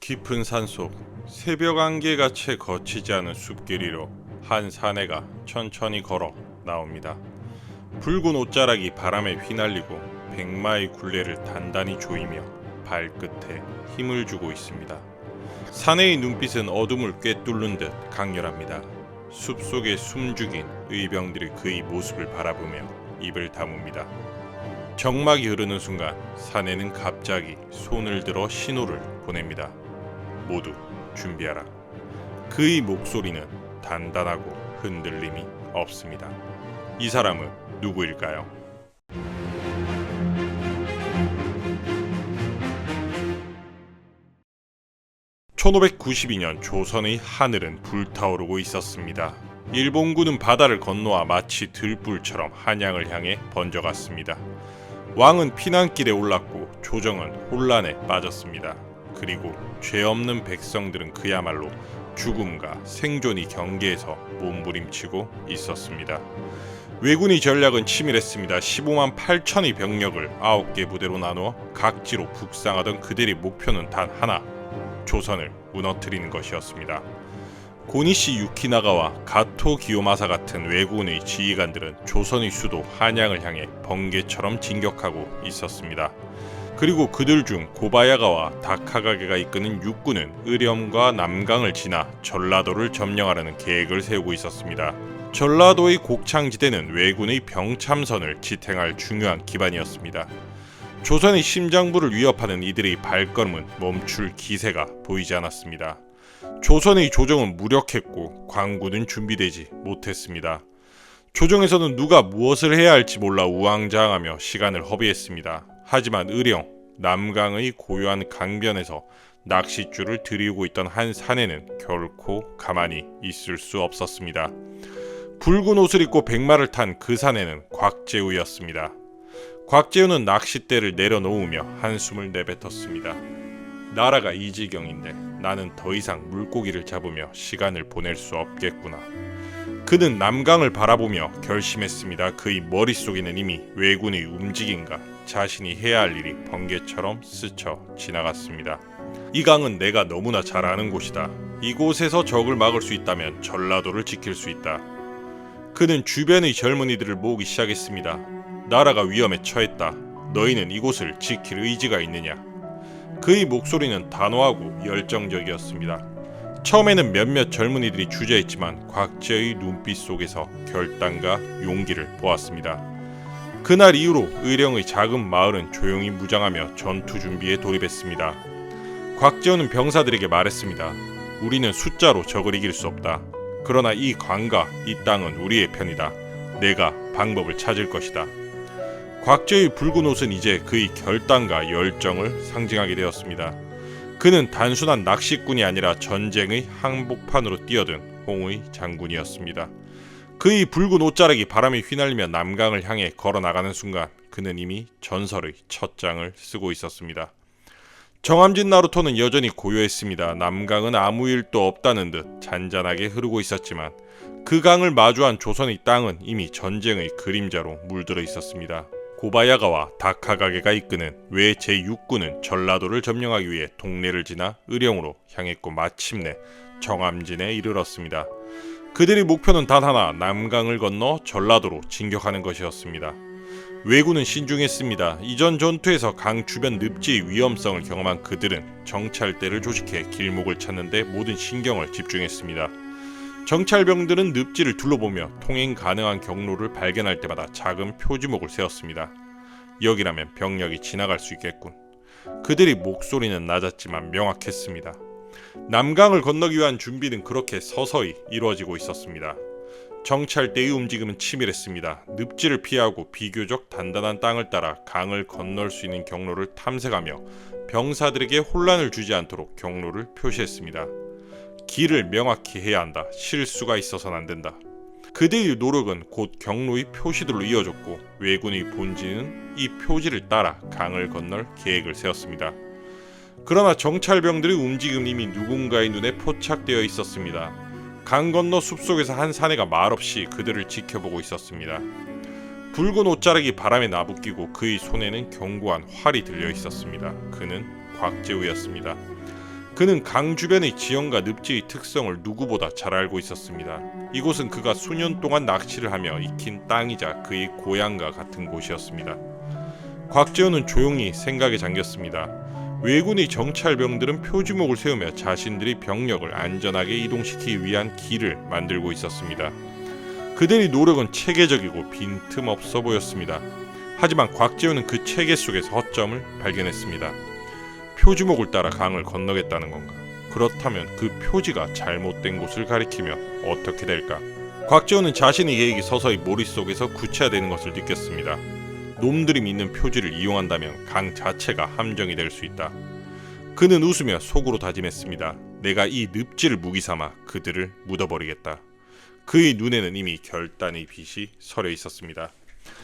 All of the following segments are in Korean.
깊은 산속 새벽 안개가 채 거치지 않은 숲길이로 한 사내가 천천히 걸어 나옵니다. 붉은 옷자락이 바람에 휘날리고 백마의 굴레를 단단히 조이며 발끝에 힘을 주고 있습니다. 사내의 눈빛은 어둠을 꿰뚫는 듯 강렬합니다. 숲속에 숨죽인 의병들이 그의 모습을 바라보며 입을 다뭅니다. 정막이 흐르는 순간 사내는 갑자기 손을 들어 신호를 보냅니다. 모두 준비하라. 그의 목소리는 단단하고 흔들림이 없습니다. 이 사람은 누구일까요? (1592년) 조선의 하늘은 불타오르고 있었습니다. 일본군은 바다를 건너와 마치 들불처럼 한양을 향해 번져갔습니다. 왕은 피난길에 올랐고 조정은 혼란에 빠졌습니다. 그리고 죄 없는 백성들은 그야말로 죽음과 생존이 경계에서 몸부림치고 있었습니다. 왜군의 전략은 치밀했습니다. 15만 8천의 병력을 9개 부대로 나누어 각지로 북상하던 그들의 목표는 단 하나, 조선을 무너뜨리는 것이었습니다. 고니시 유키나가와 가토 기요마사 같은 왜군의 지휘관들은 조선의 수도 한양을 향해 번개처럼 진격하고 있었습니다. 그리고 그들 중 고바야가와 다카가게가 이끄는 육군은 의령과 남강을 지나 전라도를 점령하려는 계획을 세우고 있었습니다. 전라도의 곡창지대는 왜군의 병참선을 지탱할 중요한 기반이었습니다. 조선의 심장부를 위협하는 이들의 발걸음은 멈출 기세가 보이지 않았습니다. 조선의 조정은 무력했고 광군은 준비되지 못했습니다. 조정에서는 누가 무엇을 해야 할지 몰라 우왕좌왕하며 시간을 허비했습니다. 하지만 의령, 남강의 고요한 강변에서 낚싯줄을 들이우고 있던 한 사내는 결코 가만히 있을 수 없었습니다. 붉은 옷을 입고 백마를 탄 그 사내는 곽재우였습니다. 곽재우는 낚싯대를 내려놓으며 한숨을 내뱉었습니다. 나라가 이 지경인데 나는 더 이상 물고기를 잡으며 시간을 보낼 수 없겠구나. 그는 남강을 바라보며 결심했습니다. 그의 머릿속에는 이미 왜군의 움직임과 자신이 해야 할 일이 번개처럼 스쳐 지나갔습니다. 이 강은 내가 너무나 잘 아는 곳이다. 이곳에서 적을 막을 수 있다면 전라도를 지킬 수 있다. 그는 주변의 젊은이들을 모으기 시작했습니다. 나라가 위험에 처했다. 너희는 이곳을 지킬 의지가 있느냐? 그의 목소리는 단호하고 열정적이었습니다. 처음에는 몇몇 젊은이들이 주저했지만 곽재의 눈빛 속에서 결단과 용기를 보았습니다. 그날 이후로 의령의 작은 마을은 조용히 무장하며 전투 준비에 돌입했습니다. 곽재우는 병사들에게 말했습니다. 우리는 숫자로 적을 이길 수 없다. 그러나 이 강과 이 땅은 우리의 편이다. 내가 방법을 찾을 것이다. 곽재의 붉은 옷은 이제 그의 결단과 열정을 상징하게 되었습니다. 그는 단순한 낚시꾼이 아니라 전쟁의 항복판으로 뛰어든 홍의 장군이었습니다. 그의 붉은 옷자락이 바람에 휘날리며 남강을 향해 걸어나가는 순간 그는 이미 전설의 첫 장을 쓰고 있었습니다. 정함진 나루토는 여전히 고요했습니다. 남강은 아무 일도 없다는 듯 잔잔하게 흐르고 있었지만 그 강을 마주한 조선의 땅은 이미 전쟁의 그림자로 물들어 있었습니다. 고바야가와 다카가게가 이끄는 왜제6군은 전라도를 점령하기 위해 동래를 지나 의령으로 향했고 마침내 정함진에 이르렀습니다. 그들의 목표는 단 하나, 남강을 건너 전라도로 진격하는 것이었습니다. 왜군은 신중했습니다. 이전 전투에서 강 주변 늪지의 위험성을 경험한 그들은 정찰대를 조직해 길목을 찾는 데 모든 신경을 집중했습니다. 정찰병들은 늪지를 둘러보며 통행 가능한 경로를 발견할 때마다 작은 표지목을 세웠습니다. 여기라면 병력이 지나갈 수 있겠군. 그들의 목소리는 낮았지만 명확했습니다. 남강을 건너기 위한 준비는 그렇게 서서히 이루어지고 있었습니다. 정찰대의 움직임은 치밀했습니다. 늪지를 피하고 비교적 단단한 땅을 따라 강을 건널 수 있는 경로를 탐색하며 병사들에게 혼란을 주지 않도록 경로를 표시했습니다. 길을 명확히 해야 한다. 실수가 있어서는 안 된다. 그들의 노력은 곧 경로의 표시들로 이어졌고 왜군의 본진은 이 표지를 따라 강을 건널 계획을 세웠습니다. 그러나 정찰병들의 움직임은 이미 누군가의 눈에 포착되어 있었습니다. 강 건너 숲속에서 한 사내가 말없이 그들을 지켜보고 있었습니다. 붉은 옷자락이 바람에 나부끼고 그의 손에는 견고한 활이 들려 있었습니다. 그는 곽재우였습니다. 그는 강 주변의 지형과 늪지의 특성을 누구보다 잘 알고 있었습니다. 이곳은 그가 수년 동안 낚시를 하며 익힌 땅이자 그의 고향과 같은 곳이었습니다. 곽재호는 조용히 생각에 잠겼습니다. 왜군의 정찰병들은 표주목을 세우며 자신들의 병력을 안전하게 이동시키기 위한 길을 만들고 있었습니다. 그들의 노력은 체계적이고 빈틈없어 보였습니다. 하지만 곽재호는 그 체계 속에서 허점을 발견했습니다. 표주목을 따라 강을 건너겠다는 건가? 그렇다면 그 표지가 잘못된 곳을 가리키면 어떻게 될까? 곽재호는 자신의 계획이 서서히 머릿속에서 구체화되는 것을 느꼈습니다. 놈들이 믿는 표지를 이용한다면 강 자체가 함정이 될 수 있다. 그는 웃으며 속으로 다짐했습니다. 내가 이 늪지를 무기 삼아 그들을 묻어버리겠다. 그의 눈에는 이미 결단의 빛이 서려 있었습니다.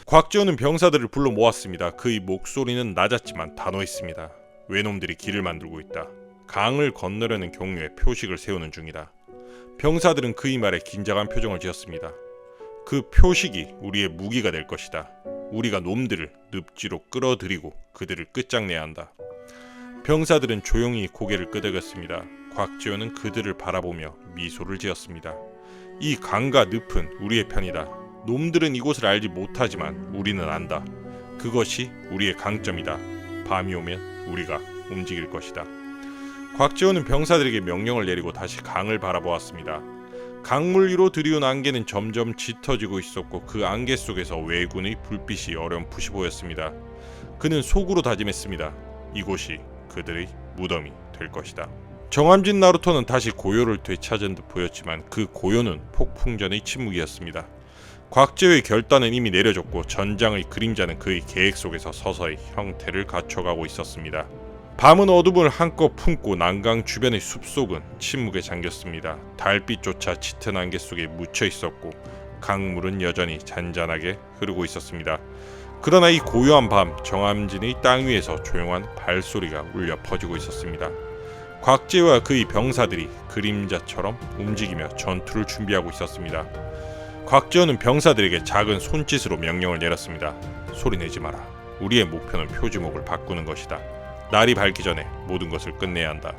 곽재호는 병사들을 불러 모았습니다. 그의 목소리는 낮았지만 단호했습니다. 외놈들이 길을 만들고 있다. 강을 건너려는 경로에 표식을 세우는 중이다. 병사들은 그의 말에 긴장한 표정을 지었습니다. 그 표식이 우리의 무기가 될 것이다. 우리가 놈들을 늪지로 끌어들이고 그들을 끝장내야 한다. 병사들은 조용히 고개를 끄덕였습니다. 곽재호는 그들을 바라보며 미소를 지었습니다. 이 강과 늪은 우리의 편이다. 놈들은 이곳을 알지 못하지만 우리는 안다. 그것이 우리의 강점이다. 밤이 오면 우리가 움직일 것이다. 곽재호는 병사들에게 명령을 내리고 다시 강을 바라보았습니다. 강물 위로 들이운 안개는 점점 짙어지고 있었고 그 안개 속에서 왜군의 불빛이 어렴풋이 보였습니다. 그는 속으로 다짐했습니다. 이곳이 그들의 무덤이 될 것이다. 정암진 나루토는 다시 고요를 되찾은 듯 보였지만 그 고요는 폭풍전의 침묵이었습니다. 곽재호의 결단은 이미 내려졌고 전장의 그림자는 그의 계획 속에서 서서히 형태를 갖춰가고 있었습니다. 밤은 어둠을 한껏 품고 난강 주변의 숲속은 침묵에 잠겼습니다. 달빛조차 짙은 안개 속에 묻혀 있었고 강물은 여전히 잔잔하게 흐르고 있었습니다. 그러나 이 고요한 밤 정암진의 땅 위에서 조용한 발소리가 울려 퍼지고 있었습니다. 곽재호와 그의 병사들이 그림자처럼 움직이며 전투를 준비하고 있었습니다. 곽재호는 병사들에게 작은 손짓으로 명령을 내렸습니다. 소리내지 마라. 우리의 목표는 표주목을 바꾸는 것이다. 날이 밝기 전에 모든 것을 끝내야 한다.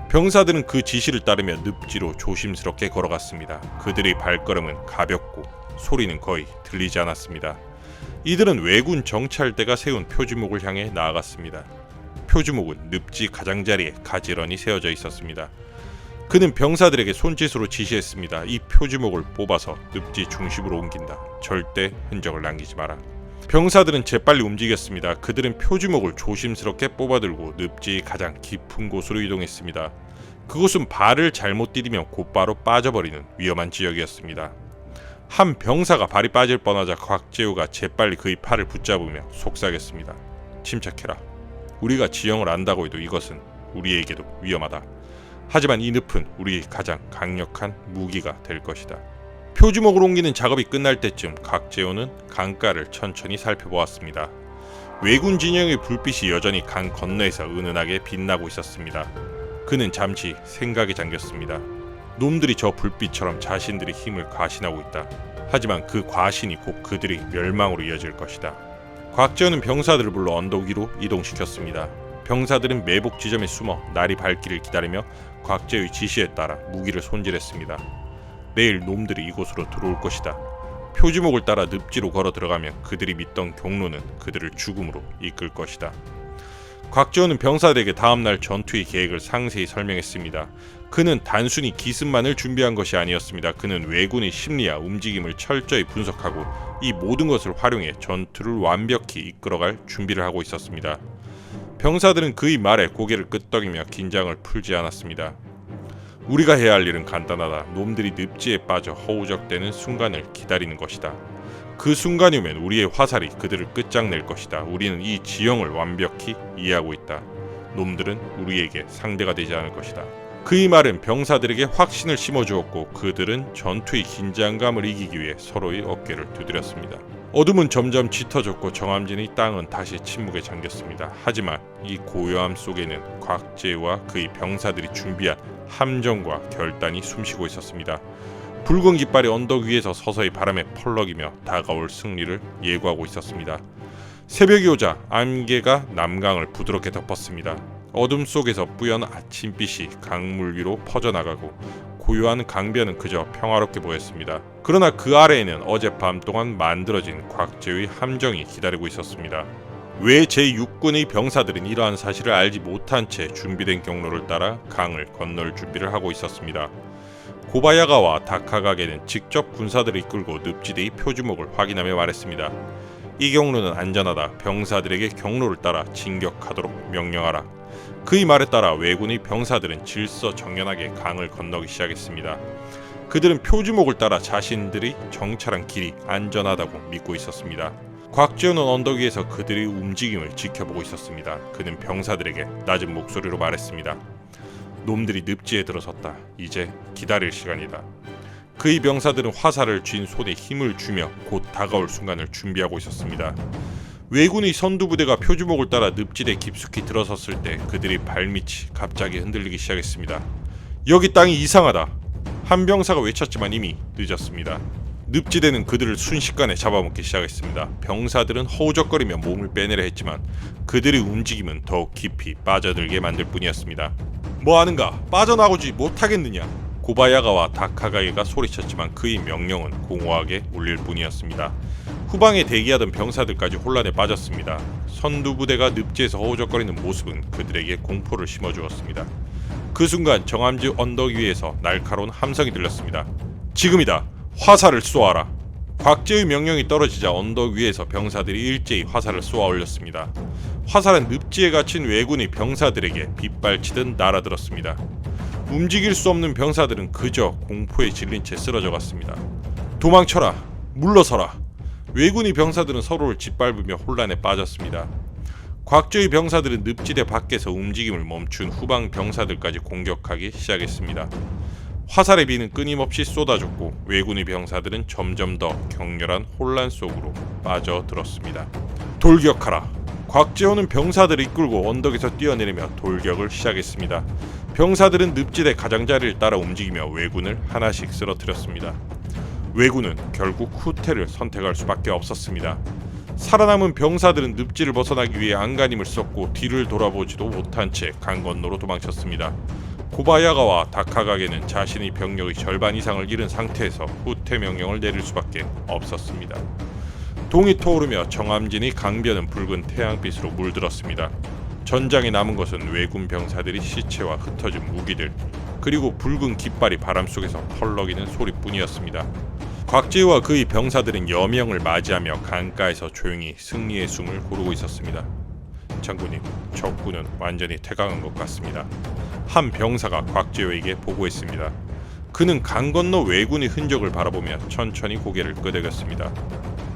병사들은 그 지시를 따르며 늪지로 조심스럽게 걸어갔습니다. 그들의 발걸음은 가볍고 소리는 거의 들리지 않았습니다. 이들은 왜군 정찰대가 세운 표주목을 향해 나아갔습니다. 표주목은 늪지 가장자리에 가지런히 세워져 있었습니다. 그는 병사들에게 손짓으로 지시했습니다. 이 표주목을 뽑아서 늪지 중심으로 옮긴다. 절대 흔적을 남기지 마라. 병사들은 재빨리 움직였습니다. 그들은 표주목을 조심스럽게 뽑아들고 늪지의 가장 깊은 곳으로 이동했습니다. 그곳은 발을 잘못 디디면 곧바로 빠져버리는 위험한 지역이었습니다. 한 병사가 발이 빠질 뻔하자 곽재호가 재빨리 그의 팔을 붙잡으며 속삭였습니다. 침착해라. 우리가 지형을 안다고 해도 이것은 우리에게도 위험하다. 하지만 이 늪은 우리의 가장 강력한 무기가 될 것이다. 표주목을 옮기는 작업이 끝날 때쯤 곽재호는 강가를 천천히 살펴보았습니다. 왜군 진영의 불빛이 여전히 강 건너에서 은은하게 빛나고 있었습니다. 그는 잠시 생각에 잠겼습니다. 놈들이 저 불빛처럼 자신들의 힘을 과신하고 있다. 하지만 그 과신이 곧 그들의 멸망으로 이어질 것이다. 곽재호는 병사들을 불러 언덕 위로 이동시켰습니다. 병사들은 매복 지점에 숨어 날이 밝기를 기다리며 곽재호의 지시에 따라 무기를 손질했습니다. 내일 놈들이 이곳으로 들어올 것이다. 표주목을 따라 늪지로 걸어 들어가면 그들이 믿던 경로는 그들을 죽음으로 이끌 것이다. 곽재호는 병사들에게 다음날 전투의 계획을 상세히 설명했습니다. 그는 단순히 기습만을 준비한 것이 아니었습니다. 그는 왜군의 심리와 움직임을 철저히 분석하고 이 모든 것을 활용해 전투를 완벽히 이끌어갈 준비를 하고 있었습니다. 병사들은 그의 말에 고개를 끄덕이며 긴장을 풀지 않았습니다. 우리가 해야 할 일은 간단하다. 놈들이 늪지에 빠져 허우적대는 순간을 기다리는 것이다. 그 순간이 오면 우리의 화살이 그들을 끝장낼 것이다. 우리는 이 지형을 완벽히 이해하고 있다. 놈들은 우리에게 상대가 되지 않을 것이다. 그의 말은 병사들에게 확신을 심어주었고 그들은 전투의 긴장감을 이기기 위해 서로의 어깨를 두드렸습니다. 어둠은 점점 짙어졌고 정암진의 땅은 다시 침묵에 잠겼습니다. 하지만 이 고요함 속에는 곽재호와 그의 병사들이 준비한 함정과 결단이 숨쉬고 있었습니다. 붉은 깃발이 언덕 위에서 서서히 바람에 펄럭이며 다가올 승리를 예고하고 있었습니다. 새벽이 오자 안개가 남강을 부드럽게 덮었습니다. 어둠 속에서 뿌연 아침빛이 강물 위로 퍼져나가고 고요한 강변은 그저 평화롭게 보였습니다. 그러나 그 아래에는 어젯밤 동안 만들어진 곽재의 함정이 기다리고 있었습니다. 왜 제6군의 병사들은 이러한 사실을 알지 못한 채 준비된 경로를 따라 강을 건널 준비를 하고 있었습니다. 고바야가와 다카가게는 직접 군사들을 이끌고 늪지대의 표주목을 확인하며 말했습니다. 이 경로는 안전하다. 병사들에게 경로를 따라 진격하도록 명령하라. 그의 말에 따라 왜군의 병사들은 질서정연하게 강을 건너기 시작했습니다. 그들은 표주목을 따라 자신들이 정찰한 길이 안전하다고 믿고 있었습니다. 곽재우는 언덕 위에서 그들의 움직임을 지켜보고 있었습니다. 그는 병사들에게 낮은 목소리로 말했습니다. 놈들이 늪지에 들어섰다. 이제 기다릴 시간이다. 그의 병사들은 화살을 쥔 손에 힘을 주며 곧 다가올 순간을 준비하고 있었습니다. 왜군의 선두부대가 표주목을 따라 늪지대 깊숙이 들어섰을 때 그들의 발밑이 갑자기 흔들리기 시작했습니다. 여기 땅이 이상하다. 한 병사가 외쳤지만 이미 늦었습니다. 늪지대는 그들을 순식간에 잡아먹기 시작했습니다. 병사들은 허우적거리며 몸을 빼내려 했지만 그들의 움직임은 더욱 깊이 빠져들게 만들 뿐이었습니다. 뭐 하는가? 빠져나오지 못하겠느냐? 고바야가와 다카가게가 소리쳤지만 그의 명령은 공허하게 울릴 뿐이었습니다. 후방에 대기하던 병사들까지 혼란에 빠졌습니다. 선두부대가 늪지에서 허우적거리는 모습은 그들에게 공포를 심어주었습니다. 그 순간 정암지 언덕 위에서 날카로운 함성이 들렸습니다. 지금이다. 화살을 쏘아라. 곽재의 명령이 떨어지자 언덕 위에서 병사들이 일제히 화살을 쏘아 올렸습니다. 화살은 늪지에 갇힌 왜군의 병사들에게 빗발치듯 날아들었습니다. 움직일 수 없는 병사들은 그저 공포에 질린 채 쓰러져 갔습니다. 도망쳐라. 물러서라. 왜군의 병사들은 서로를 짓밟으며 혼란에 빠졌습니다. 곽재의 병사들은 늪지대 밖에서 움직임을 멈춘 후방 병사들까지 공격하기 시작했습니다. 화살의 비는 끊임없이 쏟아졌고 왜군의 병사들은 점점 더 격렬한 혼란 속으로 빠져들었습니다. 돌격하라. 곽재호는 병사들을 이끌고 언덕에서 뛰어내리며 돌격을 시작했습니다. 병사들은 늪지대 가장자리를 따라 움직이며 왜군을 하나씩 쓰러뜨렸습니다. 왜군은 결국 후퇴를 선택할 수밖에 없었습니다. 살아남은 병사들은 늪지를 벗어나기 위해 안간힘을 썼고 뒤를 돌아보지도 못한 채 강 건너로 도망쳤습니다. 고바야가와 다카가게는 자신의 병력의 절반 이상을 잃은 상태에서 후퇴 명령을 내릴 수밖에 없었습니다. 동이 터오르며 정암진의 강변은 붉은 태양빛으로 물들었습니다. 전장에 남은 것은 왜군 병사들의 시체와 흩어진 무기들, 그리고 붉은 깃발이 바람 속에서 펄럭이는 소리뿐이었습니다. 곽재우와 그의 병사들은 여명을 맞이하며 강가에서 조용히 승리의 숨을 고르고 있었습니다. 장군님, 적군은 완전히 퇴강한 것 같습니다. 한 병사가 곽재우에게 보고했습니다. 그는 강 건너 왜군의 흔적을 바라보며 천천히 고개를 끄덕였습니다.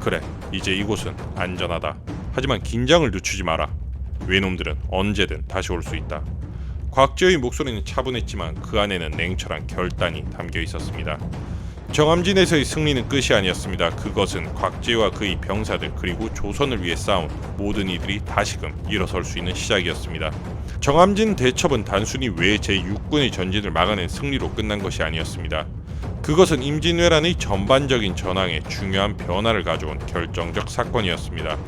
그래, 이제 이곳은 안전하다. 하지만 긴장을 늦추지 마라. 왜놈들은 언제든 다시 올 수 있다. 곽재우의 목소리는 차분했지만 그 안에는 냉철한 결단이 담겨 있었습니다. 정암진에서의 승리는 끝이 아니었습니다. 그것은 곽재우와 그의 병사들 그리고 조선을 위해 싸운 모든 이들이 다시금 일어설 수 있는 시작이었습니다. 정암진 대첩은 단순히 왜 제6군의 전진을 막아낸 승리로 끝난 것이 아니었습니다. 그것은 임진왜란의 전반적인 전황에 중요한 변화를 가져온 결정적 사건이었습니다.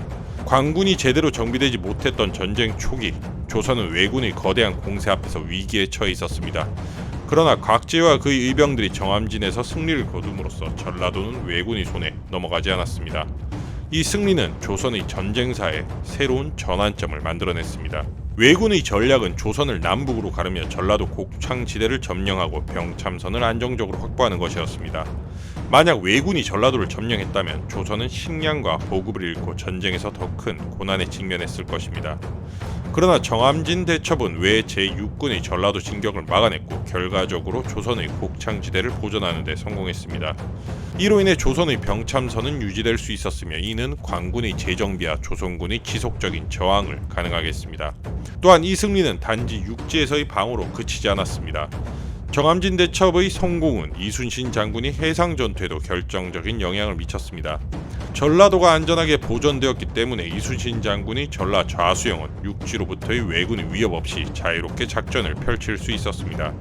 관군이 제대로 정비되지 못했던 전쟁 초기, 조선은 왜군의 거대한 공세 앞에서 위기에 처해 있었습니다. 그러나 곽재와 그의 의병들이 정암진에서 승리를 거둠으로써 전라도는 왜군의 손에 넘어가지 않았습니다. 이 승리는 조선의 전쟁사에 새로운 전환점을 만들어냈습니다. 왜군의 전략은 조선을 남북으로 가르며 전라도 곡창지대를 점령하고 병참선을 안정적으로 확보하는 것이었습니다. 만약 왜군이 전라도를 점령했다면 조선은 식량과 보급을 잃고 전쟁에서 더 큰 고난에 직면했을 것입니다. 그러나 정암진 대첩은 왜 제6군의 전라도 진격을 막아냈고 결과적으로 조선의 곡창지대를 보존하는 데 성공했습니다. 이로 인해 조선의 병참선은 유지될 수 있었으며 이는 관군의 재정비와 조선군의 지속적인 저항을 가능하게 했습니다. 또한 이 승리는 단지 육지에서의 방어로 그치지 않았습니다. 정암진 대첩의 성공은 이순신 장군이 해상 전투에도 결정적인 영향을 미쳤습니다. 전라도가 안전하게 보존되었기 때문에 이순신 장군이 전라 좌수영은 육지로부터의 왜군의 위협 없이 자유롭게 작전을 펼칠 수 있었습니다.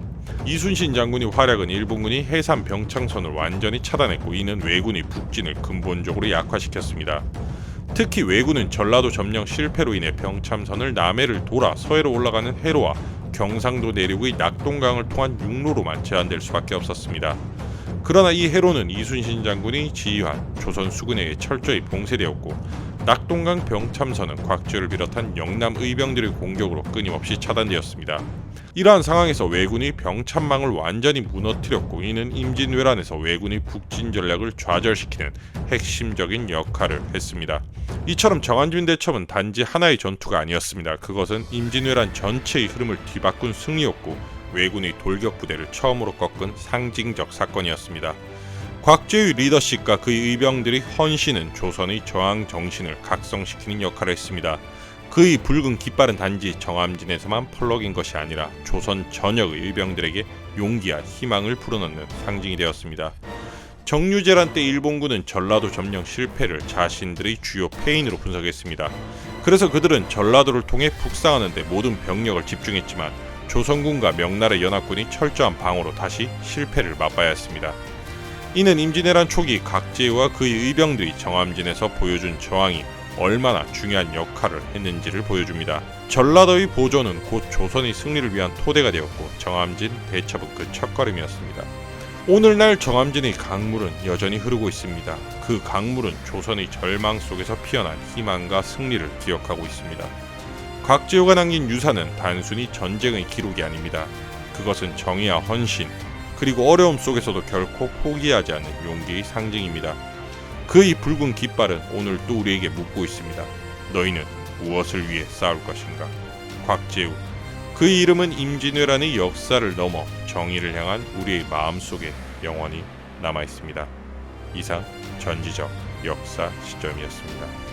이순신 장군의 활약은 일본군이 해상 병창선을 완전히 차단했고 이는 왜군의 북진을 근본적으로 약화시켰습니다. 특히 왜군은 전라도 점령 실패로 인해 병참선을 남해를 돌아 서해로 올라가는 해로와 경상도 내륙의 낙동강을 통한 육로로만 제한될 수밖에 없었습니다. 그러나 이 해로는 이순신 장군이 지휘한 조선 수군에 의해 철저히 봉쇄되었고 낙동강 병참선은 곽지우를 비롯한 영남 의병들의 공격으로 끊임없이 차단되었습니다. 이러한 상황에서 왜군이 병참망을 완전히 무너뜨렸고 이는 임진왜란에서 왜군의 북진 전략을 좌절시키는 핵심적인 역할을 했습니다. 이처럼 정한진 대첩은 단지 하나의 전투가 아니었습니다. 그것은 임진왜란 전체의 흐름을 뒤바꾼 승리였고 왜군의 돌격 부대를 처음으로 꺾은 상징적 사건이었습니다. 곽지우의 리더십과 그의 의병들의 헌신은 조선의 저항 정신을 각성시키는 역할을 했습니다. 그의 붉은 깃발은 단지 정함진에서만 펄럭인 것이 아니라 조선 전역의 의병들에게 용기와 희망을 불어넣는 상징이 되었습니다. 정유재란 때 일본군은 전라도 점령 실패를 자신들의 주요 패인으로 분석했습니다. 그래서 그들은 전라도를 통해 북상하는 데 모든 병력을 집중했지만 조선군과 명나라 연합군이 철저한 방어로 다시 실패를 맛봐야 했습니다. 이는 임진왜란 초기 각제와 그의 의병들이 정함진에서 보여준 저항이 얼마나 중요한 역할을 했는지를 보여줍니다. 전라도의 보조는 곧 조선의 승리를 위한 토대가 되었고 정함진 대첩은 그 첫걸음이었습니다. 오늘날 정함진의 강물은 여전히 흐르고 있습니다. 그 강물은 조선의 절망 속에서 피어난 희망과 승리를 기억하고 있습니다. 곽지우가 남긴 유산은 단순히 전쟁의 기록이 아닙니다. 그것은 정의와 헌신, 그리고 어려움 속에서도 결코 포기하지 않는 용기의 상징입니다. 그의 붉은 깃발은 오늘도 우리에게 묻고 있습니다. 너희는 무엇을 위해 싸울 것인가? 곽지우. 그의 이름은 임진왜란의 역사를 넘어 정의를 향한 우리의 마음속에 영원히 남아있습니다. 이상 전지적 역사 시점이었습니다.